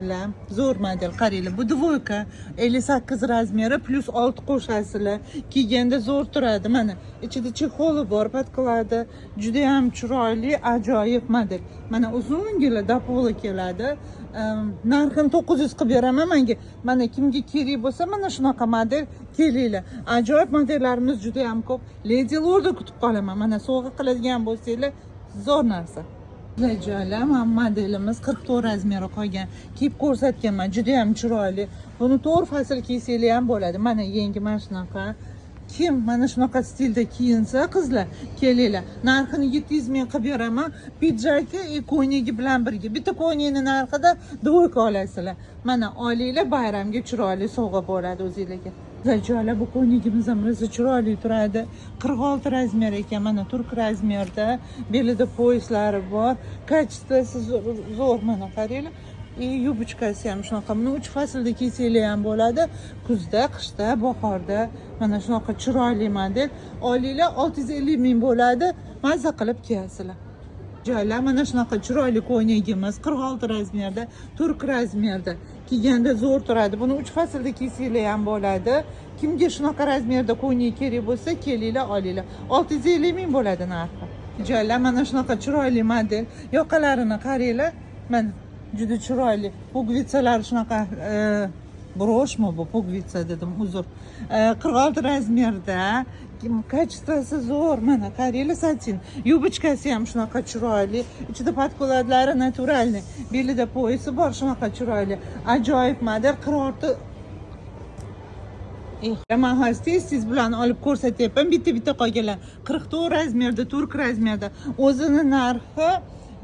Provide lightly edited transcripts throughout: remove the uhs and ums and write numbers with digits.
Zo'r model qaranglar. Bu dvoyka 58 razmeri plus 6 qo'shasizlar. Kiyganda zo'r turadi. Mana ichida chexoli bor, patkaladi. Juda ham chiroyli, ajoyib model. Mana uzungina dapoli keladi. Narxini 900 qilib beraman menga. Mana kimga kerak bo'lsa, mana shunaqa model kelinglar. Ajoyib modellarimiz juda ham ko'p. Lady Lord'da kutib qolaman. Mana sovg'a qiladigan bo'lsanglar, zo'r narsa. Joylar, modelimiz 44 razmeri qolgan. Kiyib ko'rsatganman, juda ham chiroyli. Buni 4 fasl kiysanglar ham bo'ladi. Mana yangi mana shunaqa. Kim mana shunaqa stilda kiyinsa, qizlar, kelinglar. Narxini 700 ming qilib beraman. Pidjaki ko'ynagi bilan birga. Bitta ko'ynakning narxida dvoyka olasizlar. Mana olinglar, bayramga chiroyli sovg'a bo'ladi o'zingizlarga. Joylar, bu ko'ynagimiz ham rosa chiroyli turadi. 46 razmer ekan, mana turk razmerda. Belida poyaslari bor. Kачествоsi zo'r, mana qaranglar. Yubochkasi ham shunaqa. Buni 3 faslda kiysanglar ham bo'ladi. Kuzda, qishda, bahorda. Mana shunaqa chiroyli model. Olinglar, 650 ming bo'ladi. Mazza qilib kiyasizlar. Joylar, mana shunaqa chiroyli ko'ynagimiz 46 razmerda, turk razmerda. Kiyganda zo'r turadi. Buni 3 faslda kiysanglar ham bo'ladi. Kimga shunaqa razmerda ko'ynak kerak bo'lsa, kelinglar, olinglar. 650 ming bo'ladi narxi. Joylar, mana shunaqa chiroyli model. Yoqalarini qaranglar. Mana juda chiroyli. Pugvitsalar shunaqa broshmi bu? Pugvitsa dedim, uzr. 46 razmerda. Kачествоsi zo'r. Mana qaranglar, satin. Yubochkasi ham shunaqa chiroyli. Ichida patkoladlari naturalniy. Belida poyasi bor, shunaqa chiroyli. Ajoyib model. 46 man tez bilan olib ko'rsatyapman. Bitta qolganlar. 44 razmerda, turk razmerda. O'zini narxi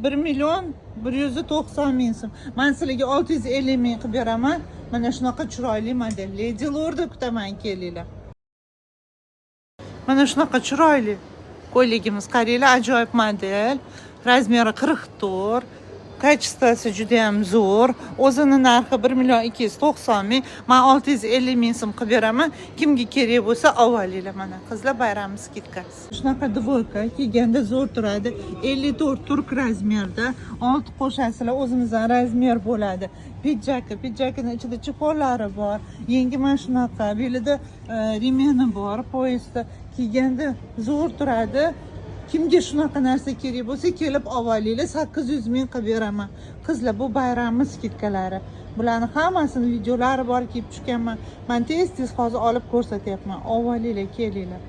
1 million 190 ming so'm. Men sizlarga 650 ming qilib beraman. Mana shunaqa chiroyli model. Lady Lord'da kutaman, kelinglar. Mana shunaqa chiroyli ko'ylagimiz, qaranglar, ajoyib model. Razmeri 44. Kачествоsi juda ham zo'r. O'zini narxi 1 million 290 ming. Men 650 ming so'm qilib beraman. Kimga kerak bo'lsa, olinglar. Mana qizlar bayrami skidkasi. Shunaqa dvoyka kiyganda zo'r turadi. 54 turk razmerda. 6 qo'shasizlar, o'zimizdan razmer bo'ladi. Pidjakining ichida chipollari bor. Yangi mana shunaqa, belida remeni bor, poyasda kiyganda zo'r turadi. Kimga shunaqa narsa kerak bo'lsa, kelib olinglar. 800 ming qilib beraman. Qizlar, bu bayram skidkalari. Bularning hammasini videolari bor, kiyib tushganman. Men tez hozir olib ko'rsatyapman. Olinglar, kelinglar.